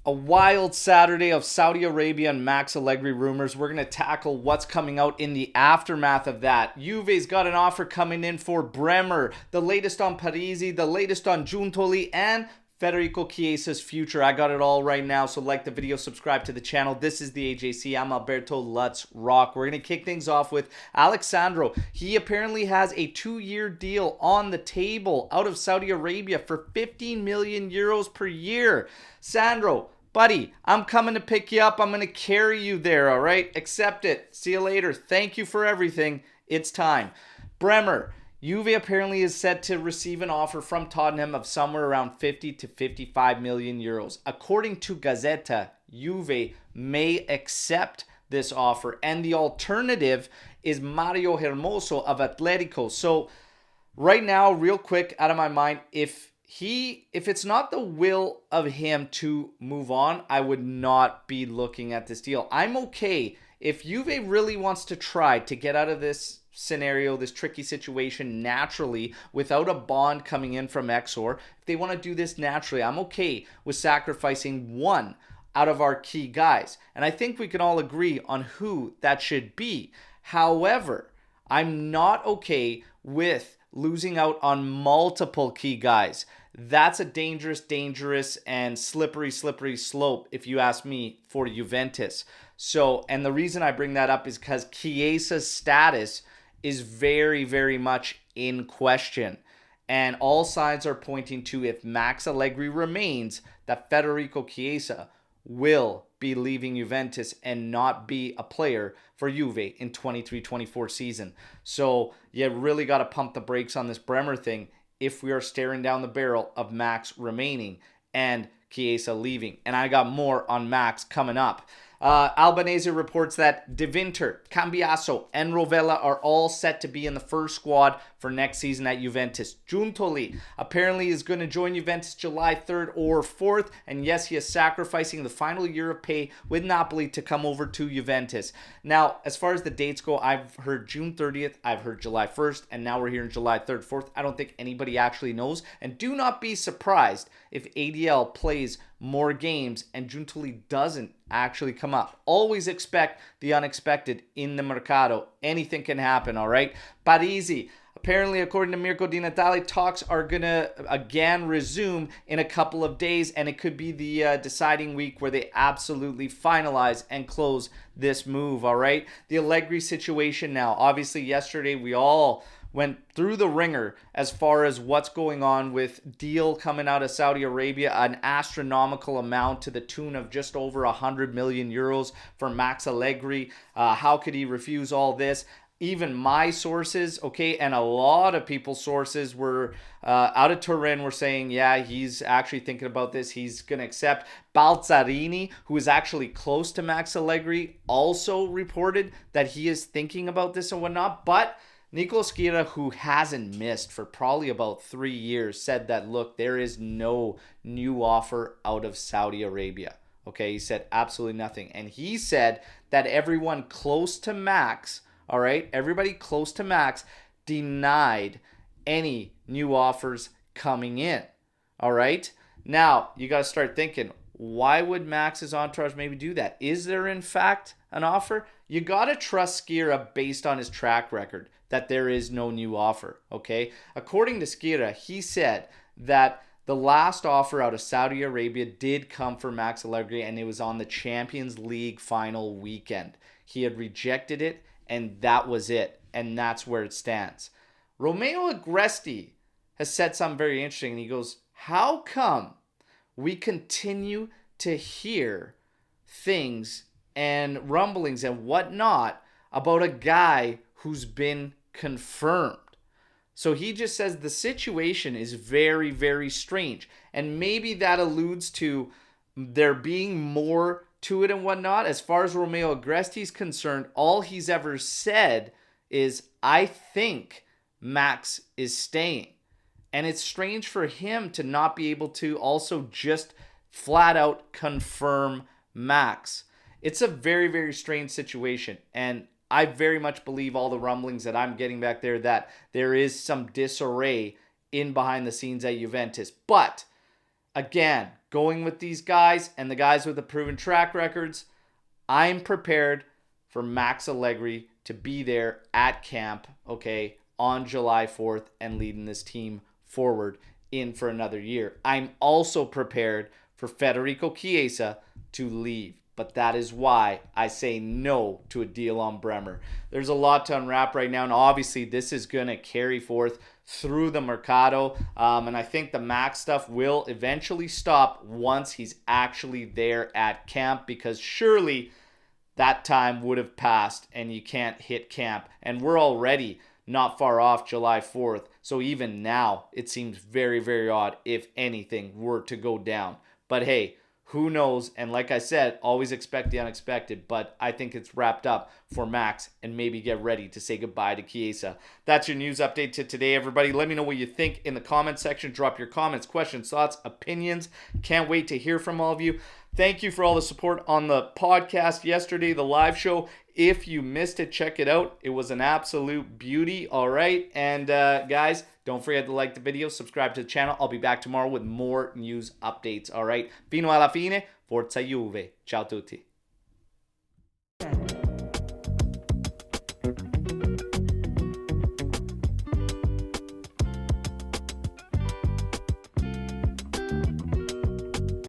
A wild Saturday of Saudi Arabia and Max Allegri rumors. We're going to tackle what's coming out in the aftermath of that. Juve's got an offer coming in for Bremer, the latest on Parisi, the latest on Giuntoli, and Federico Chiesa's future. I got it all right now, so like the video, subscribe to the channel. This is the AJC. I'm Alberto. Let's rock. We're going to kick things off with Alexandro. He apparently has a 2-year deal on the table out of Saudi Arabia for 15 million euros per year. Sandro, buddy, I'm coming to pick you up. I'm going to carry you there, all right? Accept it. See you later. Thank you for everything. It's time. Bremer. Juve apparently is set to receive an offer from Tottenham of somewhere around 50 to 55 million euros. According to Gazzetta, Juve may accept this offer, and the alternative is Mario Hermoso of Atletico. So right now, real quick, out of my mind, if it's not the will of him to move on, I would not be looking at this deal. I'm okay if Juve really wants to try to get out of this scenario, this tricky situation naturally without a bond coming in from Exor. If they want to do this naturally, I'm okay with sacrificing one out of our key guys. And I think we can all agree on who that should be. However, I'm not okay with losing out on multiple key guys. That's a dangerous and slippery slope, if you ask me, for Juventus. So, and the reason I bring that up is because Chiesa's status is very much in question. And all signs are pointing to, if Max Allegri remains, that Federico Chiesa will be leaving Juventus and not be a player for Juve in 23-24 season. So you really got to pump the brakes on this Bremer thing if we are staring down the barrel of Max remaining and Chiesa leaving. And I got more on Max coming up. Albanese reports that De Winter, Cambiaso, and Rovella are all set to be in the first squad for next season at Juventus. Giuntoli apparently is going to join Juventus July 3rd or 4th, and yes, he is sacrificing the final year of pay with Napoli to come over to Juventus. Now, as far as the dates go, I've heard June 30th, I've heard July 1st, and now we're hearing July 3rd, 4th. I don't think anybody actually knows, and do not be surprised if ADL plays more games and Giuntoli doesn't actually come up. Always expect the unexpected in the mercato. Anything can happen, all right? Parisi, apparently, according to Mirko Di Natale, talks are going to again resume in a couple of days, and it could be the deciding week where they absolutely finalize and close this move, all right? The Allegri situation now. Obviously, yesterday we all went through the ringer as far as what's going on with deal coming out of Saudi Arabia, an astronomical amount to the tune of just over 100 million euros for Max Allegri. How could he refuse all this? Even my sources, okay, and a lot of people's sources were out of Turin were saying, yeah, he's actually thinking about this. He's going to accept. Balzarini, who is actually close to Max Allegri, also reported that he is thinking about this and whatnot. But Nico Schira, who hasn't missed for probably about 3 years, said that, look, there is no new offer out of Saudi Arabia. Okay, he said absolutely nothing. And he said that everyone close to Max, all right, everybody close to Max denied any new offers coming in. All right, now you got to start thinking, why would Max's entourage maybe do that? Is there in fact an offer? You got to trust Schira based on his track record that there is no new offer, okay? According to Schira, he said that the last offer out of Saudi Arabia did come for Max Allegri, and it was on the Champions League final weekend. He had rejected it, and that was it, and that's where it stands. Romeo Agresti has said something very interesting, and he goes, how come we continue to hear things and rumblings and whatnot about a guy who's been confirmed? So he just says the situation is very strange, and maybe that alludes to there being more to it and whatnot. As far as Romeo Agresti is concerned, all he's ever said is, I think Max is staying. And it's strange for him to not be able to also just flat out confirm Max. It's a very strange situation, and I very much believe all the rumblings that I'm getting back there that there is some disarray in behind the scenes at Juventus. But again, going with these guys and the guys with the proven track records, I'm prepared for Max Allegri to be there at camp, okay, on July 4th and leading this team forward in for another year. I'm also prepared for Federico Chiesa to leave. But that is why I say no to a deal on Bremer. There's a lot to unwrap right now, and obviously this is going to carry forth through the mercato. And I think the Max stuff will eventually stop once he's actually there at camp, because surely that time would have passed and you can't hit camp. And we're already not far off July 4th. So even now, it seems very, very odd if anything were to go down. But hey, who knows? And like I said, always expect the unexpected, but I think it's wrapped up for Max, and maybe get ready to say goodbye to Chiesa. That's your news update to today, everybody. Let me know what you think in the comment section. Drop your comments, questions, thoughts, opinions. Can't wait to hear from all of you. Thank you for all the support on the podcast yesterday, the live show. If you missed it, check it out. It was an absolute beauty. All right. And guys, don't forget to like the video, subscribe to the channel. I'll be back tomorrow with more news updates. All right. Fino alla fine. Forza Juve. Ciao tutti.